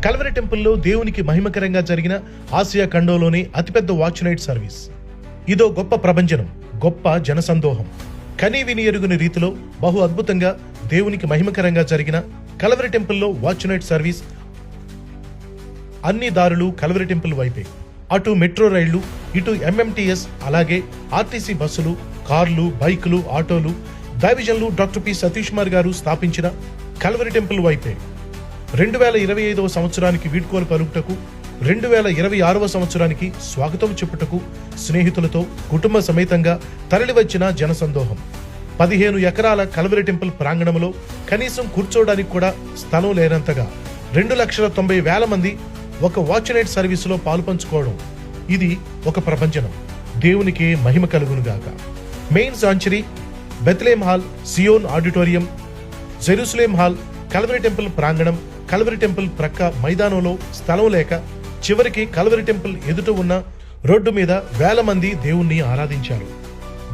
Calvary టెంపుల్లో దేవునికి మహిమకరంగా జరిగిన ఆసియా ఖండంలోని అతిపెద్ద వాచ్ నైట్ సర్వీస్. ఇదో గొప్ప ప్రభంజనం, గొప్ప జనసందోహం. కనీ విని ఎరుగుని రీతిలో బహు అద్భుతంగా దేవునికి మహిమకరంగా జరిగిన కల్వరి టెంపుల్లో వాచ్ నైట్ సర్వీస్. అన్ని దారులు కల్వరి టెంపుల్ వైపే. అటు మెట్రో రైళ్లు, ఇటు ఎంఎంటీఎస్, అలాగే ఆర్టీసీ బస్సులు, కార్లు, బైకులు, ఆటోలు దైవజనులు డాక్టర్ పి సతీష్ కుమార్ గారు స్థాపించిన కల్వరి టెంపుల్ వైపే. 2025వ సంవత్సరానికి వీడ్కోలు పలుకుటకు, 2026వ సంవత్సరానికి స్వాగతం చెప్పుటకు స్నేహితులతో కుటుంబ సమేతంగా తరలివచ్చిన జనసందోహం. 15 ఎకరాల కల్వరి టెంపుల్ ప్రాంగణంలో కనీసం కూర్చోవడానికి కూడా స్థలం లేనంతగా 2,90,000 మంది ఒక వాచ్ నైట్ సర్వీసులో పాలుపంచుకోవడం, ఇది ఒక ప్రభంజనం. దేవునికే మహిమ కలుగునుగాక. Main sanctuary, Bethlehem hall, Zion auditorium, Jerusalem hall, Calvary temple ప్రాంగణం, కల్వరి టెంపుల్ ప్రక్క మైదానంలో స్థలం లేక చివరికి కల్వరి టెంపుల్ ఎదుట ఉన్న రోడ్డు మీద వేల మంది దేవుణ్ణి ఆరాధించారు.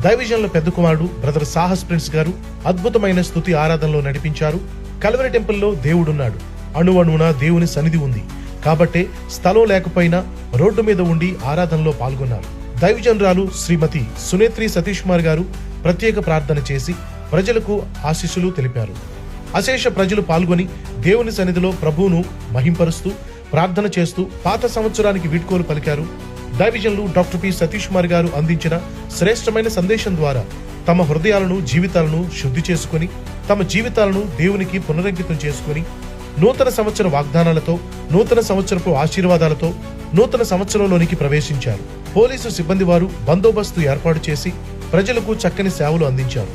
దైవజనుల పెద్ద కుమారుడు బ్రదర్ సాహస్ ప్రిన్స్ గారు అద్భుతమైన స్తుతి ఆరాధనలో నడిపించారు. కల్వరి టెంపుల్లో దేవుడున్నాడు, అణువణువున దేవుని సన్నిధి ఉంది. కాబట్టే స్థలం లేకపోయినా రోడ్డు మీద ఉండి ఆరాధనలో పాల్గొన్నారు. దైవజనురాలు శ్రీమతి సునేత్రి సతీష్ కుమార్ గారు ప్రత్యేక ప్రార్థన చేసి ప్రజలకు ఆశీస్సులు తెలిపారు. అశేష ప్రజలు పాల్గొని దేవుని సన్నిధిలో ప్రభువును మహింపరుస్తూ ప్రార్థన చేస్తూ పాత సంవత్సరానికి వీడ్కోలు పలికారు. దైవజనులు డాక్టర్ పి సతీష్ కుమార్ గారు అందించిన శ్రేష్టమైన సందేశం ద్వారా తమ హృదయాలను, జీవితాలను శుద్ధి చేసుకుని, తమ జీవితాలను దేవునికి పునరంకితం చేసుకుని, నూతన సంవత్సర వాగ్దానాలతో, నూతన సంవత్సరపు ఆశీర్వాదాలతో నూతన సంవత్సరంలోనికి ప్రవేశించారు. పోలీసు సిబ్బంది వారు బందోబస్తు ఏర్పాటు చేసి ప్రజలకు చక్కని సేవలు అందించారు.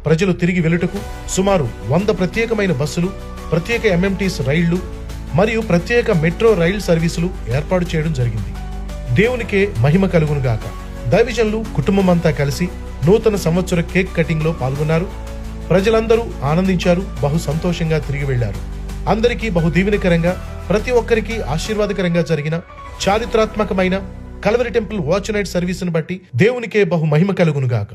ప్రజలు తిరిగి వెలుటకు సుమారు 100 ప్రత్యేకమైన బస్సులు, ప్రత్యేక ఎంఎంటీఎస్ రైళ్లు మరియు ప్రత్యేక మెట్రో రైల్ సర్వీసులు ఏర్పాటు చేయడం జరిగింది. దేవునికే మహిమ కలుగునుగాక. దైవజనులు కుటుంబమంతా కలిసి నూతన సంవత్సర కేక్ కటింగ్ లో పాల్గొన్నారు. ప్రజలందరూ ఆనందించారు, బహు సంతోషంగా తిరిగి వెళ్లారు. అందరికీ బహు దీవెనకరంగా, ప్రతి ఒక్కరికి ఆశీర్వాదకరంగా జరిగిన చారిత్రాత్మకమైన కల్వరి టెంపుల్ వాచ్ నైట్ సర్వీసును బట్టి దేవునికే బహు మహిమ కలుగునుగాక.